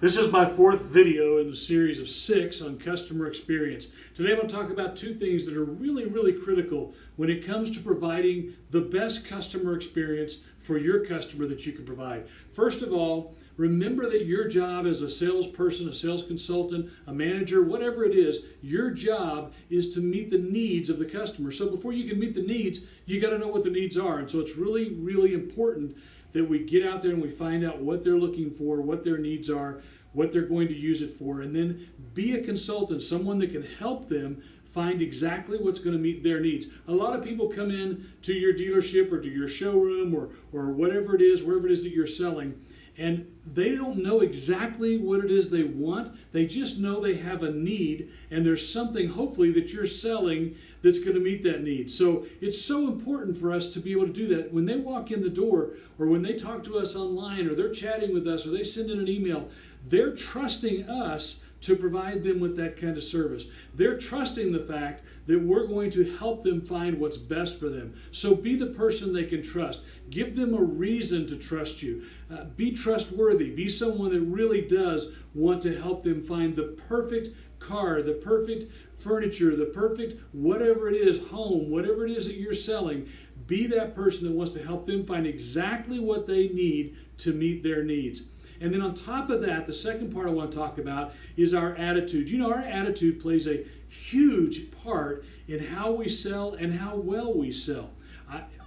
This is my fourth video in the series of 6 on customer experience. Today I'm going to talk about 2 things that are really critical when it comes to providing the best customer experience for your customer that you can provide. First of all, remember that your job as a salesperson, a sales consultant, a manager, whatever it is, your job is to meet the needs of the customer. So before you can meet the needs, you got to know what the needs are. And so it's really important that we get out there and we find out what they're looking for, what their needs are, what they're going to use it for, and then be a consultant, someone that can help them find exactly what's going to meet their needs. A lot of people come in to your dealership or to your showroom or whatever it is, wherever it is that you're selling, and they don't know exactly what it is they want. They just know they have a need, and there's something hopefully that you're selling that's going to meet that need. So it's so important for us to be able to do that. When they walk in the door, or when they talk to us online, or they're chatting with us, or they send in an email, they're trusting us to provide them with that kind of service. They're trusting the fact that we're going to help them find what's best for them. So be the person they can trust. Give them a reason to trust you. Be trustworthy. Be someone that really does want to help them find the perfect car, the perfect furniture, the perfect whatever it is, home, whatever it is that you're selling. Be that person that wants to help them find exactly what they need to meet their needs. And then on top of that, the second part I want to talk about is our attitude. You know, our attitude plays a huge part in how we sell and how well we sell.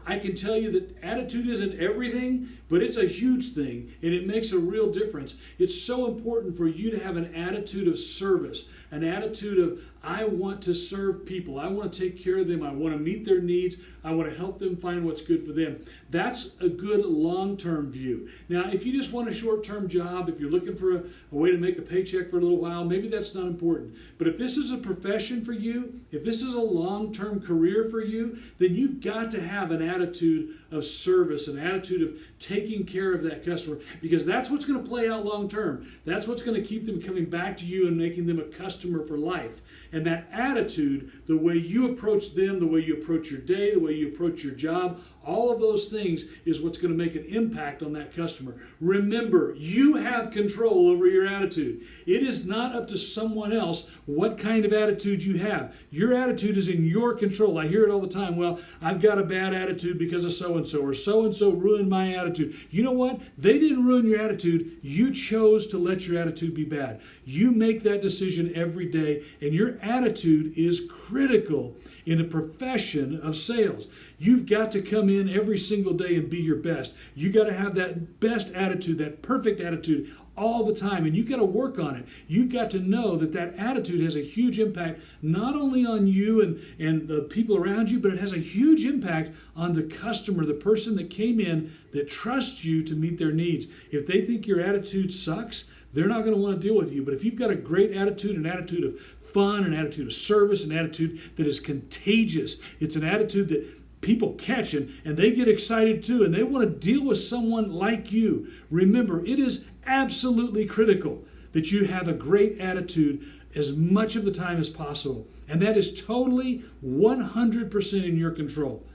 I can tell you that attitude isn't everything, but it's a huge thing, and it makes a real difference. It's so important for you to have an attitude of service, an attitude of, I want to serve people. I want to take care of them. I want to meet their needs. I want to help them find what's good for them. That's a good long-term view. Now, if you just want a short-term job, if you're looking for a way to make a paycheck for a little while, maybe that's not important. But if this is a profession for you, if this is a long-term career for you, then you've got to have an attitude of service, an attitude of taking care of that customer, because that's what's going to play out long-term. That's what's going to keep them coming back to you and making them a customer for life. And that attitude, the way you approach them, the way you approach your day, the way you approach your job, all of those things is what's going to make an impact on that customer. Remember, you have control over your attitude. It is not up to someone else what kind of attitude you have. Your attitude is in your control. I hear it all the time. Well, I've got a bad attitude because of so-and-so, or so-and-so ruined my attitude. You know what? They didn't ruin your attitude. You chose to let your attitude be bad. You make that decision every day, and your attitude is critical in the profession of sales. You've got to come in every single day and be your best. You got to have that best attitude, that perfect attitude all the time, and you've got to work on it. You've got to know that that attitude has a huge impact not only on you and the people around you, but it has a huge impact on the customer, the person that came in that trusts you to meet their needs. If they think your attitude sucks, they're not going to want to deal with you. But if you've got a great attitude, an attitude of fun, an attitude of service, an attitude that is contagious, it's an attitude that people catch and they get excited too, and they want to deal with someone like you. Remember, it is absolutely critical that you have a great attitude as much of the time as possible. And that is totally 100% in your control.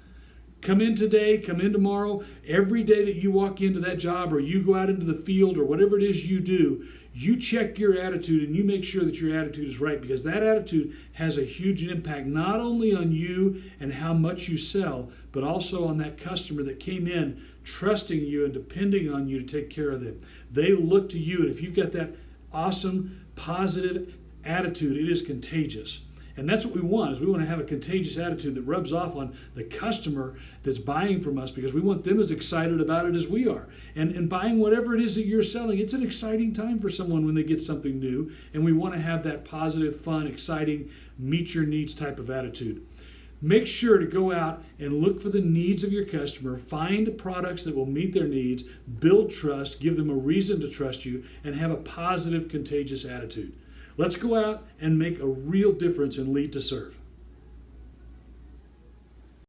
Come in today, come in tomorrow. Every day that you walk into that job or you go out into the field or whatever it is you do, you check your attitude and you make sure that your attitude is right, because that attitude has a huge impact not only on you and how much you sell, but also on that customer that came in trusting you and depending on you to take care of them. They look to you, and if you've got that awesome, positive attitude, it is contagious. And that's what we want, is we want to have a contagious attitude that rubs off on the customer that's buying from us, because we want them as excited about it as we are. And buying whatever it is that you're selling, it's an exciting time for someone when they get something new, and we want to have that positive, fun, exciting, meet your needs type of attitude. Make sure to go out and look for the needs of your customer, find products that will meet their needs, build trust, give them a reason to trust you, and have a positive, contagious attitude. Let's go out and make a real difference and lead to serve.